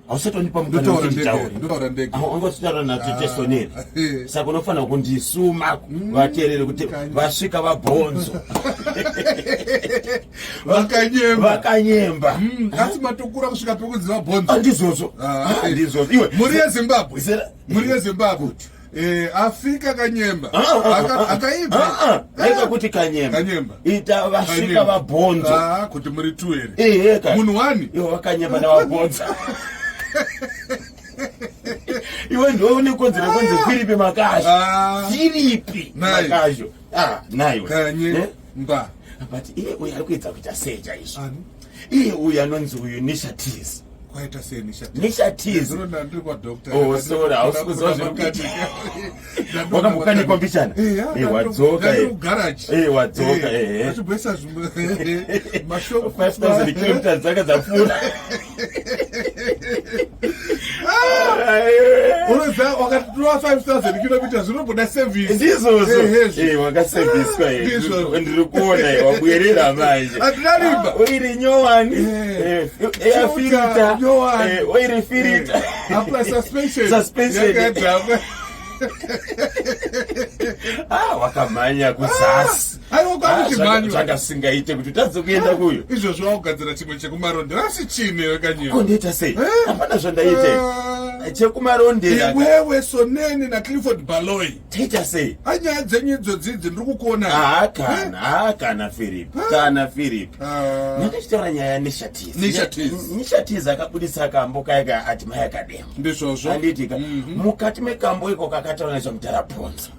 ausatonipa mukana wekutaura ongositaura natete Soneri saka unofanira kundisuma vateerere kuti vasvika vabhonzo vakanyemba asi matokura kusvika pekudzi vabhonzo andizvozvo iwe muri yezimbabwe Afrika kanyemba akaibva rega kuti kanyemba ita vasvika vabhonzo kuti muri tu here munhu wani iwe vakanyemba navabhonzo iwe ndiwe une kodzero kwenze Filipi Makazho Filipi Makazho naiwe kanyemba but iye uyu ari kuedza kuita sei chaizvo iye uyu anonzi uyu Nishatis kwaita sei Nishatis ndiri kwadoctor sorry hausi kuziva zvekuti wakambokanikwa mbichana wadzoka wadzoka achibvesa zvimwe mashoko 5000 kilometers dzaka dzapfuura unoziva wakatowa 5000 kilometers zvinobvoda service ndizvozvo wakaserviswa ndiri kuona wabwerera manje atinarimba uiri nyowani air filter oil filter apply suspension wakamhanya kuzasi zvakasingaite kuti utadze kuenda kuyo izvozvo wakugadzira chimwe chekumaronde asi chine wekanyika kondiita sei hapana zvandaite chekumaronde wewe Soneni naClifford Baloyi taita sei anyaya dzenyu idzodzidzi ndiri kukuona kana Philip ndakachitaura nyaya yaNishatis akabudisa akambo kaika ati mai akademo ndizvozvo anditika mukati mekambo iko kakataura nezvamutharabhonzo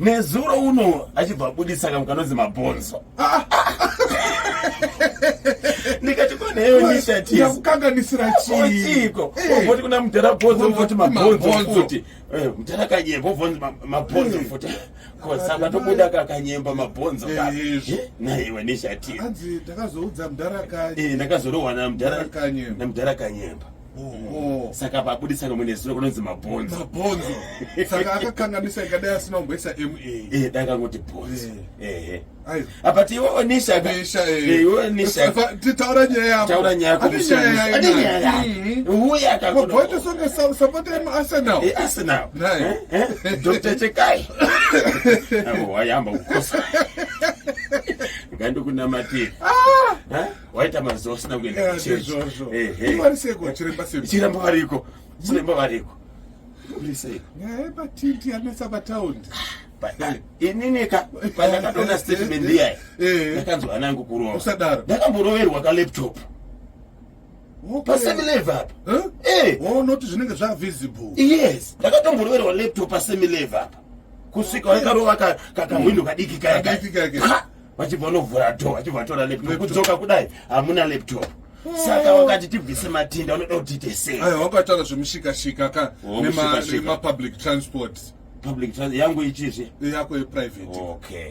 nezuro uno achibva budisa kamwe kanonzi mabhonzo ndikati koneyo Nishatis yakukanganisira chiko ovoti kuna mutharabhonzo ovoti mabhonzo futi mutarakanyemba ovonzi mabhonzo futi saka tobuda kakanyemba mabhonzo naiwe Nishatis anzi ndakazoudza ndakazorohwa namudharakanyemba saka pabudisa kamwe nezuro kunonzi mabhonzo saka akakanganisa ikadai asina kumboisa ma dakangoti bhonzo but iwewe Nisha titaura nyaya yako uya akaboita songe support Arsenal Dr. Chekai wayamba kukosa ngandokunamatira waita mazuva usina kuenda kuchechi chiremba variko ulisei patiti anesa pataundi ininika pandakatona statement iyai ndakanzwa anangu kurova ndakamboroverwa kalaptop pasemileva apa noti zvinenge zvavisible yes ndakatomboroverwa laptop pasemileva apa kusvika waikarova kakahwindo kadiki kaya vachibva novhura dho vachibva vatora laptop kudzoka kudai hamuna laptop saka wakati tibvise matinda unoda kuti tiite sei wakataura zvemushikashika nemapublic transport yangu ichizve yako yeprivate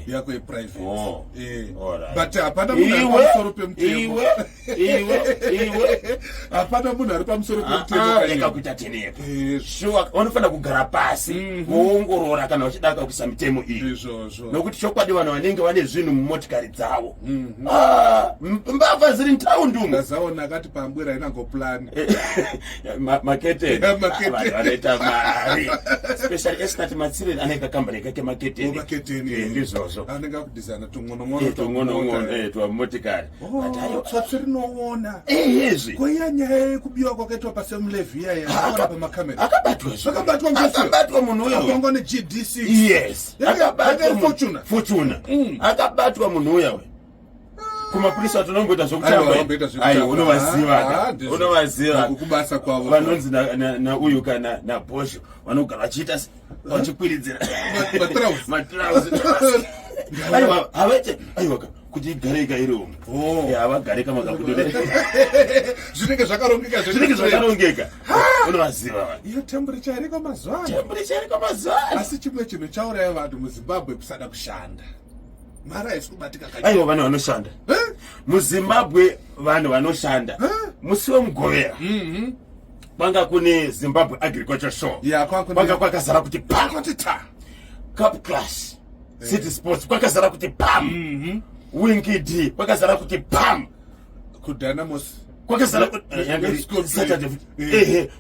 yako yeprivate but hapana munhu ari pamusoro pemutemo kuita tenepa sure unofanira kugara pasi woongorora kana uchida kuisa mitemo iyi nokuti chokwadi vanhu vanenge vane zvinhu mumotikari dzavo mbavha ziri ntaundi umu ndazaona akati pambwira inangoplan maketeni vanoita mari especially esnati matsireni anenge kambani kake maketeni ndizvozvo anenge akudesigna tungono twamotikari tsvatsirinoona izvi koiya nyaya yekubiwa kwakaitwa pasemulevhi iyaya akaona pamakamera akabatwa munhu uyo akanga neGDC yes Fortuna akabatwa munhu uya we kumapurisa tunongoita zvokutamba unovaziva kubasa kwavo vanonzi nauyu kana naBosho vanogara vachiita vachikwiridzira matrauzi havete aiwa kuti igare ikairi umwe havagare kamakabudore zvinenge zvakarongeka unovaziva iyo temperature iriko mazuva asi chimwe chinhu chauraya vanhu muZimbabwe kusada kushanda mara haisi kubatika aiwa vanhu vanoshanda muZimbabwe vanhu vanoshanda musi wemugovera kwanga kune Zimbabwe Agriculture Show kwanga kwakazara kuti Cup Clash City Sports kwakazara kuti Winky D kwakazara kuti kudynamos kwakazara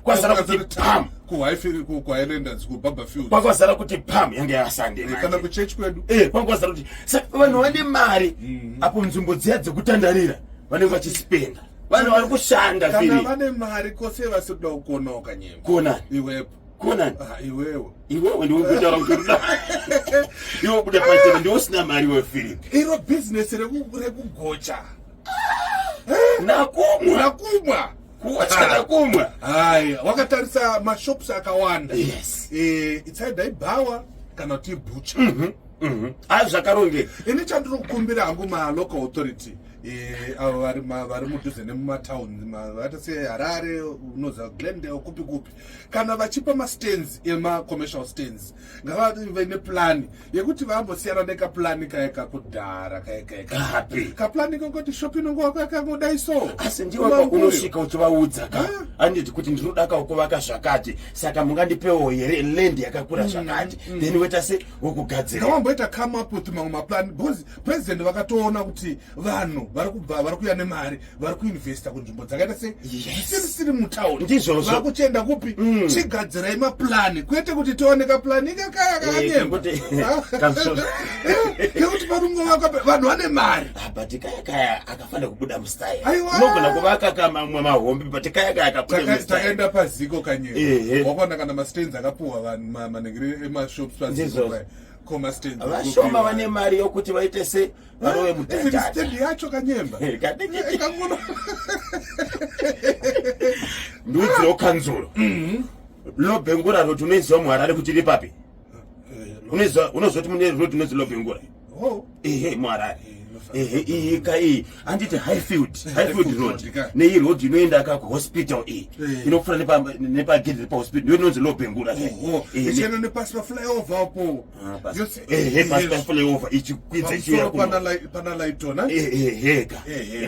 kwazara kuti pam kuwife kuIslanders kuBarberfield kwazara kuti pam yange yasande kana kuchurch kwedu kwazara kuti vanhu vane mari apo nzvimbo dziya dzekutandarira vanenge vachispenda vanhu vari kushanda kana vane mari kose vasikuda kukonoka nyemba kuonani iwepo kuonani iwewe ndiwe kutaura kuti iwe kuda paitema ndiwe usina mari wefilm iro business rekugocha nakumwa kuwachana kumwa hai wakatarisa mashops akawanda yes it's either ibhawa kana kuti butcher ayi zvakarongeka ini chandinokumbira hangu local authority avo vari mudhuze nemumataundi vata seharare unoza glendale kupi kupi kana vachipa mastands ema-commercial stands ngavave neplani yekuti vambosiyana nekaplani kaeka kudhara kaekaeka kaplani kokoti shop inongoakakangodai so asi ndiwe unosvika uchivaudza ka handiti kuti ndinoda kuvaka zvakati saka mungandipewo here land yakakura zvakati then weta se wokugadzira ngavamboita come up with mamwe maplani because president vakatoona kuti vanhu vari kuya nemari vari kuinvesta kunzvimbo dzakaita siri mutauni ndizvozvo vari kuchenda kupi chigadzirai maplani kwete kuti tioneka plani kakanyemba nekuti parungovaka vanhu vane mari but kaya akafanira kubuda mustyle unogona kuvaka kamamwe mahombe but kaya akabuda takaenda paziko kanyemba wakaona kana mastands akapuhwa vanhu manengeri emashops paziko vashoma vane mari yokuti vaite se varove mutatastendi yacho kanyemba ndiudziro kanzuro lobhengura roti unoiziva muharare kuti ripapi unozoti mune roti unozi lobhengura muharare iyi handiti highfield road neii road inoenda kakuhospital iyi inofura nepagedhi repahospital ndo inonzi lobhengura ichena nepasi paflyover apo pasi paflyover ichikwidza pana laitona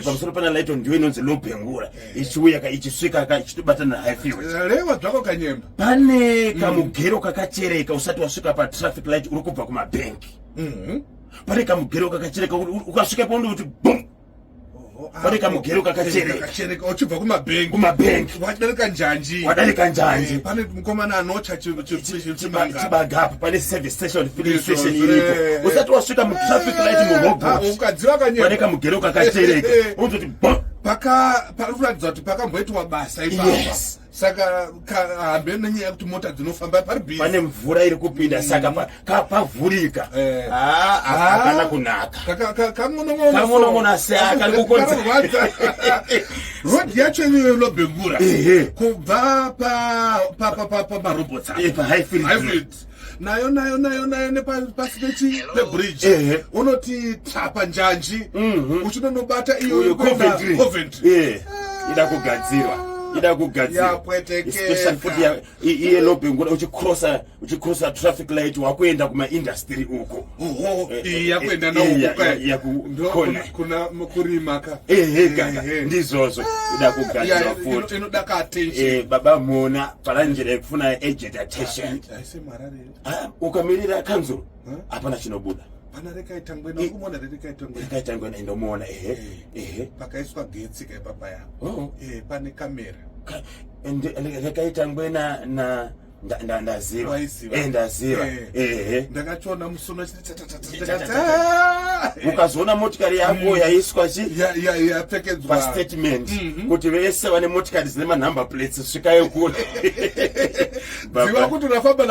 pamusoro pana laiton ndiyo inonzi lobhengura ichiuya ichisvika ichitobatana highfield reva zvako kanyemba pane kamugero kakachereka usati wasvika patraffic light uri kubva kumabhenki pane kamugero kakachereka ukasvika paundi kuti bum pane kamugero kakachereka uchibva kumabhenki wadarika njanji pane mukomana anocha chibagapo pane service station filling station iripo usati wasvika mutraffic light murobot pane kamugero kakachereka unzoti bum parikuratidza kuti pakamboitwa basa ipapa saka hambe nenyaya yekuti mota dzinofamba pari bhizi pane mvura iri kupinda saka pavhurika hakana kunaka kangonongono seakari kukonza rodi yacho iyoyo lobhengura kubva pamarobotsa pahighfield nayo nepasi pebridge unoti tapa njanji uchinonobata iyo Coventry ida kugadzirwa especially futi iye lobhengura uchicrossa traffic light wakuenda kumaindustry uko yakuenda naukokona kurimaka ndizvozvo ida kugadzirwa futi inoda kaattention baba mona palanjira yekufuna agent attention ukamirira kanzuro hapana chinobuda pana rekaitangwena indomuona pakaiswa getsi kaipapa yapo pane kamera rekaitangwena ndaziva ndakachiona musono ukazoona motikari yako yaiswa yapfekedzwa pastatement kuti vese vane motikari dzine manumber plates svikayo kule ziva kuti urafamba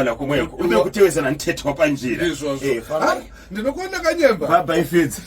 nakumweko uve kutevedzana mutete wapanjira ndinokuona kanyemba baba ifidzi